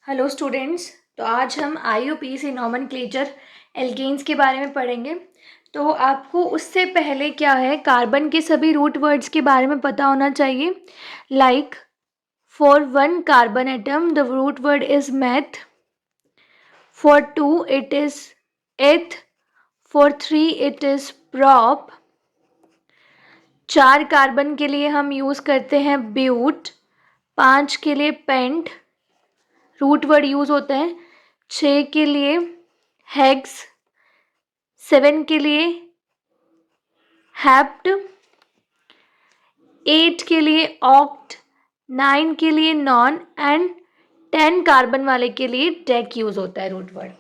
Hello students. तो आज हम IUPAC नॉमेनक्लेचर एल्केन्स के बारे में पढ़ेंगे। तो आपको उससे पहले क्या है, कार्बन के सभी रूट वर्ड्स के बारे में पता होना चाहिए। Like for 1 carbon atom the root word is meth, for 2 it is eth, for 3 it is prop. 4 carbon के लिए हम यूज़ करते हैं ब्यूट, 5 के लिए पेंट रूट वर्ड यूज़ होता है, 6 के लिए हेक्स, 7 के लिए हेप्ट, 8 के लिए ऑक्ट, 9 के लिए नॉन एंड 10 कार्बन वाले के लिए डेक यूज़ होता है रूट वर्ड।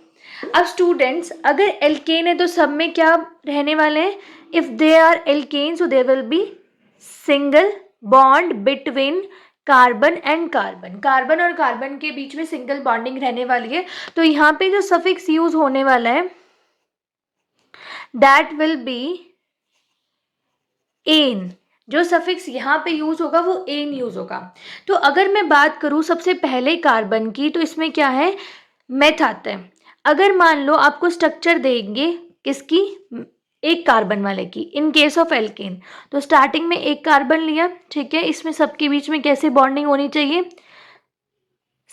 अब स्टूडेंट्स, अगर एल्केन है तो सब में क्या रहने वाले हैं? If they are alkane so they will be single bond between carbon and carbon. Carbon और कार्बन के बीच में सिंगल बॉन्डिंग रहने वाली है। तो यहाँ पे जो सफिक्स यूज होने वाला है दैट विल बी एन। जो सफिक्स यहाँ पे यूज होगा वो एन यूज होगा। तो अगर मैं बात करूँ सबसे पहले कार्बन की, तो इसमें क्या है, मेथ आता है। अगर मान लो आपको स्ट्रक्चर देंगे किसकी, एक कार्बन वाले की, इन केस ऑफ एल्केन, तो स्टार्टिंग में एक कार्बन लिया, ठीक है, इसमें सबके बीच में कैसे बॉन्डिंग होनी चाहिए,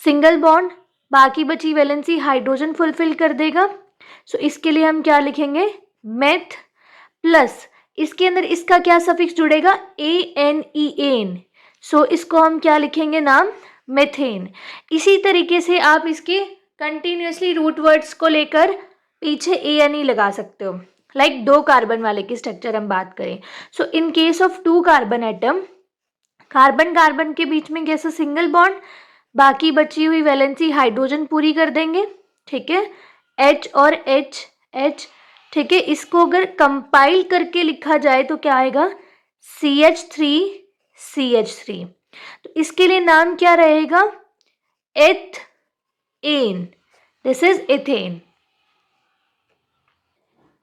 सिंगल बॉन्ड, बाकी बची वैलेंसी हाइड्रोजन फुलफिल कर देगा। सो इसके लिए हम क्या लिखेंगे, मेथ प्लस इसके अंदर इसका क्या सफिक्स जुड़ेगा, ANEN। सो इसको हम क्या लिखेंगे, नाम मेथेन। इसी तरीके से आप इसके कंटिन्यूसली रूट वर्ड्स को लेकर पीछे ANE लगा सकते हो। लाइक 2 कार्बन वाले की स्ट्रक्चर हम बात करें, so in case of 2 carbon atom, carbon carbon के बीच में कैसे सिंगल बॉन्ड, बाकी बची हुई वैलेंसी हाइड्रोजन पूरी कर देंगे, ठीक है, H और H, ठीक है। इसको अगर कंपाइल करके लिखा जाए तो क्या आएगा, CH3CH3। तो इसके लिए नाम क्या रहेगा, ethane. This is ethane.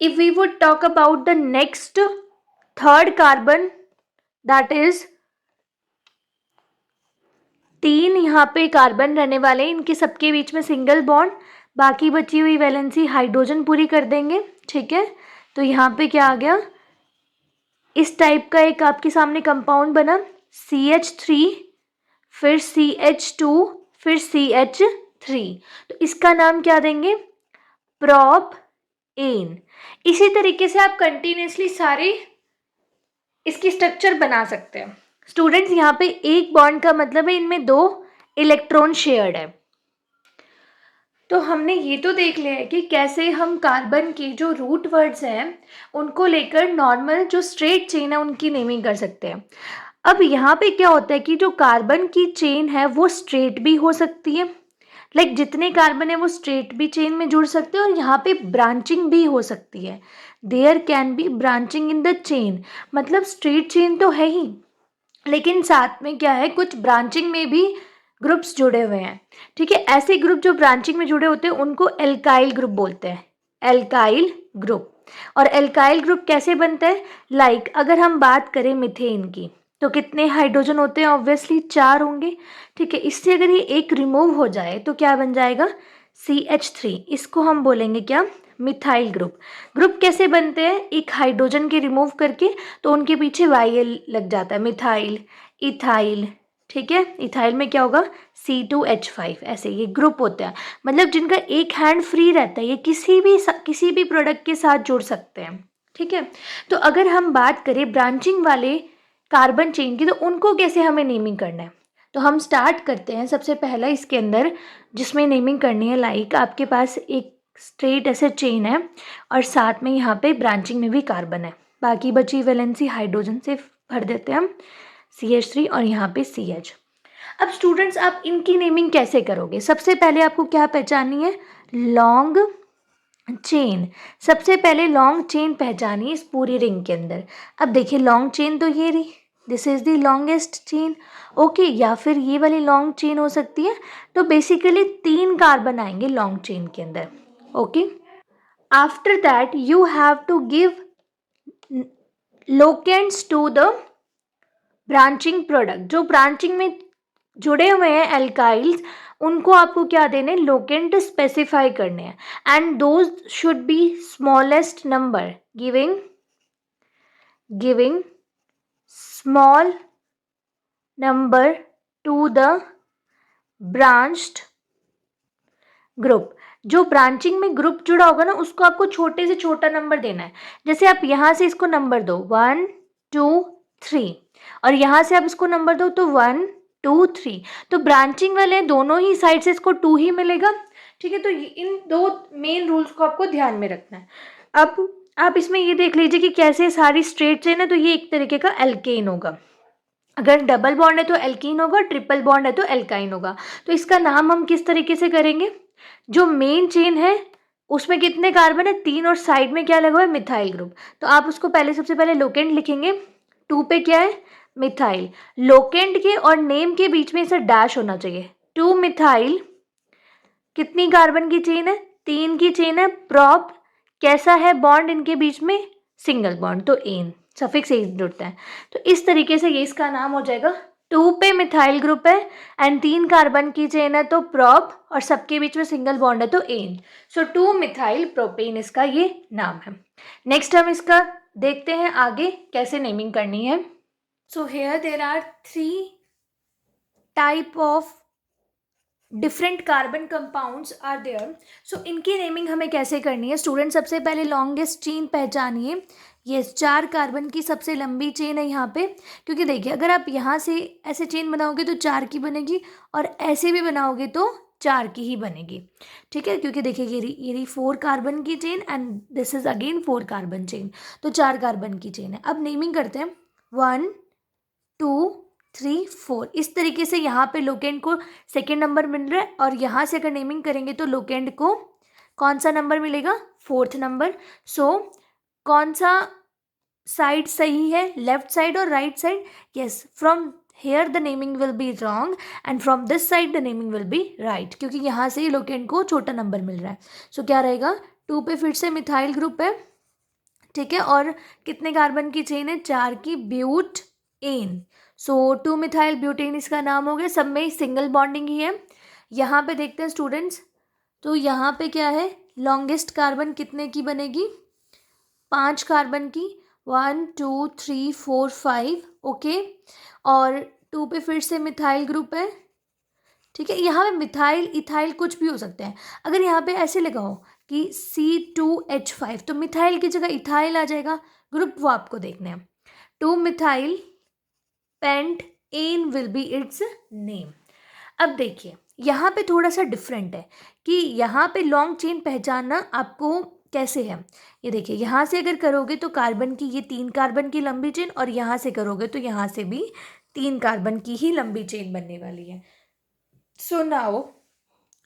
If we would talk about the next third carbon, that is 3 यहाँ पे कार्बन रहने वाले, इनके सबके बीच में सिंगल बॉन्ड, बाकी बची हुई वैलेंसी हाइड्रोजन पूरी कर देंगे, ठीक है। तो यहाँ पे क्या आ गया, इस टाइप का एक आपके सामने कंपाउंड बना, CH3, फिर CH2, फिर CH3। तो इसका नाम क्या देंगे, प्रॉप एन। इसी तरीके से आप कंटिन्यूसली सारे इसकी स्ट्रक्चर बना सकते हैं। स्टूडेंट्स, यहाँ पे एक बॉन्ड का मतलब है इनमें 2 इलेक्ट्रॉन शेयर्ड है। तो हमने ये तो देख लिया है कि कैसे हम कार्बन के जो रूट वर्ड्स हैं उनको लेकर नॉर्मल जो स्ट्रेट चेन है उनकी नेमिंग कर सकते हैं। अब यहाँ पे क्या होता है कि जो कार्बन की चेन है वो स्ट्रेट भी हो सकती है, लाइक जितने कार्बन है वो स्ट्रेट भी चेन में जुड़ सकते हैं, और यहाँ पे ब्रांचिंग भी हो सकती है। There can be branching in the chain, मतलब स्ट्रेट चेन तो है ही, लेकिन साथ में क्या है, कुछ ब्रांचिंग में भी ग्रुप्स जुड़े हुए हैं, ठीक है। ऐसे ग्रुप जो ब्रांचिंग में जुड़े होते हैं उनको एल्काइल ग्रुप बोलते हैं, एल्काइल ग्रुप। और एल्काइल ग्रुप कैसे बनता है, लाइक अगर हम बात करें मिथेन की, तो कितने हाइड्रोजन होते हैं, ऑब्वियसली 4 होंगे, ठीक है। इससे अगर ये एक रिमूव हो जाए तो क्या बन जाएगा, CH3। इसको हम बोलेंगे क्या, मिथाइल ग्रुप। ग्रुप कैसे बनते हैं, एक हाइड्रोजन के रिमूव करके, तो उनके पीछे YL लग जाता है, मिथाइल, इथाइल, ठीक है। इथाइल में क्या होगा, C2H5। ऐसे ये ग्रुप होते हैं, मतलब जिनका एक हैंड फ्री रहता है, ये किसी भी प्रोडक्ट के साथ जुड़ सकते हैं, ठीक है। तो अगर हम बात करें ब्रांचिंग वाले कार्बन चेन की, तो उनको कैसे हमें नेमिंग करना है, तो हम स्टार्ट करते हैं। सबसे पहला इसके अंदर जिसमें नेमिंग करनी है, लाइक आपके पास एक स्ट्रेट ऐसे चेन है और साथ में यहाँ पे ब्रांचिंग में भी कार्बन है, बाकी बची वैलेंसी हाइड्रोजन से भर देते हैं हम, CH3 और यहाँ पे CH। अब स्टूडेंट्स, आप इनकी नेमिंग कैसे करोगे, सबसे पहले आपको क्या पहचाननी है, लॉन्ग चेन। सबसे पहले लॉन्ग चेन पहचानिए इस पूरी रिंग के अंदर। अब देखिए लॉन्ग चेन तो ये रही, this is the longest chain, okay. या फिर ये वाली लॉन्ग चेन हो सकती है। तो बेसिकली 3 कार्बन आएंगे लॉन्ग चेन के अंदर, okay. After that you have to give locants to the branching product. जो ब्रांचिंग में जुड़े हुए हैं एल्काइल्स, उनको आपको क्या देने, लोकेंट स्पेसिफाई करने हैं, and those should be smallest number, giving small number two the branched group. जो ब्रांचिंग में ग्रुप जुड़ा होगा ना, उसको आपको छोटे से छोटा नंबर देना है। जैसे आप यहाँ से इसको नंबर दो 1 2 3, और यहाँ से आप इसको नंबर दो तो 1 2 3, तो ब्रांचिंग वाले दोनों ही साइड से इसको 2 ही मिलेगा। ठीक है, तो इन दो मेन रूल्स को आपको ध्यान में रखना है। अब आप इसमें ये देख लीजिए कि कैसे सारी स्ट्रेट चेन है, तो ये एक तरीके का एल्केन होगा। अगर डबल बॉन्ड है तो एल्कीन होगा, ट्रिपल बॉन्ड है तो एल्काइन होगा। तो इसका नाम हम किस तरीके से करेंगे, जो मेन चेन है उसमें कितने कार्बन है, 3, और साइड में क्या लगा हुआ है, मिथाइल ग्रुप। तो आप उसको पहले सबसे पहले लोकेंट लिखेंगे, 2 पे क्या है, मिथाइल। लोकेंट के और नेम के बीच में इसे डैश होना चाहिए। 2 मिथाइल, कितनी कार्बन की चेन है, 3 की चेन है। प्रॉप, कैसा है बॉन्ड इनके बीच में, सिंगल बॉन्ड, तो एन सफिक्स एन जुड़ता है। तो इस तरीके से ये इसका नाम हो जाएगा। 2 पे मिथाइल ग्रुप है एंड 3 कार्बन की चेन है तो प्रॉप, और सबके बीच में सिंगल बॉन्ड है तो एन। सो 2 मिथाइल प्रोपेन इसका ये नाम है। नेक्स्ट हम इसका देखते हैं आगे कैसे नेमिंग करनी है। So here there are 3 type of different carbon compounds are there. So इनकी नेमिंग हमें कैसे करनी है स्टूडेंट, सबसे पहले लॉन्गेस्ट चेन पहचानिए। ये 4 कार्बन की सबसे लंबी चेन है यहाँ पे, क्योंकि देखिए अगर आप यहाँ से ऐसे चेन बनाओगे तो 4 की बनेगी, और ऐसे भी बनाओगे तो 4 की ही बनेगी। ठीक है, क्योंकि देखिए ये 4 कार्बन की chain and this is again 4 carbon chain, तो 4 कार्बन की चेन है। अब नेमिंग करते हैं 1 2 3 4, इस तरीके से यहाँ पे लोकेंट को सेकेंड नंबर मिल रहा है, और यहाँ से अगर नेमिंग करेंगे तो लोकेंट को कौन सा नंबर मिलेगा, 4th नंबर। सो कौन सा साइड सही है, लेफ्ट साइड और right side, yes, from here the naming will be wrong and from this side the naming will be right, क्योंकि यहाँ से ही लोकेंट को छोटा नंबर मिल रहा है। सो क्या रहेगा, 2 पे फिर से मिथाइल ग्रुप है, ठीक है, और कितने कार्बन की चेन है, 4 की, butane. So 2 methyl butane इसका नाम हो गया। सब में सिंगल बॉन्डिंग ही है। यहाँ पे देखते हैं स्टूडेंट्स, तो यहाँ पे क्या है, लॉन्गेस्ट कार्बन कितने की बनेगी, 5 कार्बन की, 1 2 3 4 5, ओके, और 2 पे फिर से मिथाइल ग्रुप है। ठीक है, यहाँ पे मिथाइल इथाइल कुछ भी हो सकते हैं। अगर यहाँ पे ऐसे लगाओ कि C2H5 तो मिथाइल की जगह इथाइल आ जाएगा, ग्रुप वो आपको देखना है। 2 methyl pentane will be its name. अब देखिए यहाँ पे थोड़ा सा डिफरेंट है कि यहाँ पे लॉन्ग चेन पहचानना आपको कैसे है। ये देखिए यहाँ से अगर करोगे तो कार्बन की ये 3 कार्बन की लंबी चेन, और यहाँ से करोगे तो यहाँ से भी 3 कार्बन की ही लंबी चेन बनने वाली है। So now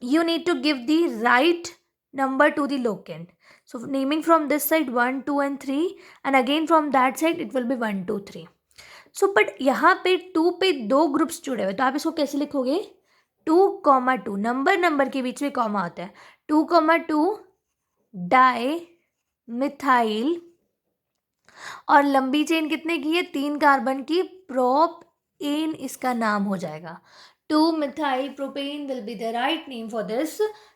you need to give the right number to the locant. So naming from this side 1 2 and 3, and again from that side it will be 1 2 3. So but यहाँ पे 2 पे 2 ग्रुप्स जुड़े हुए, तो आप इसको कैसे लिखोगे, 2,2, नंबर के बीच में कॉमा होता है, 2,2 डाई मिथाइल, और लंबी चेन कितने की है, 3 कार्बन की, प्रोप एन इसका नाम हो जाएगा। 2-methyl propane will be the right name for this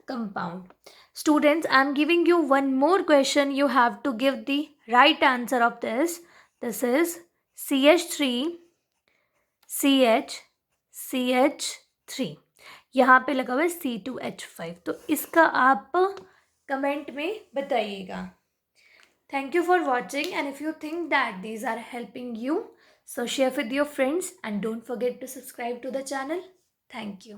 compound. Students, I am giving you one more question. You have to give the right answer of this. This is CH3 CH CH3, यहाँ पे लगा हुआ है C2H5, तो इसका आप comment में बताइएगा। Thank you for watching, and if you think that these are helping you, so share with your friends and don't forget to subscribe to the channel. Thank you.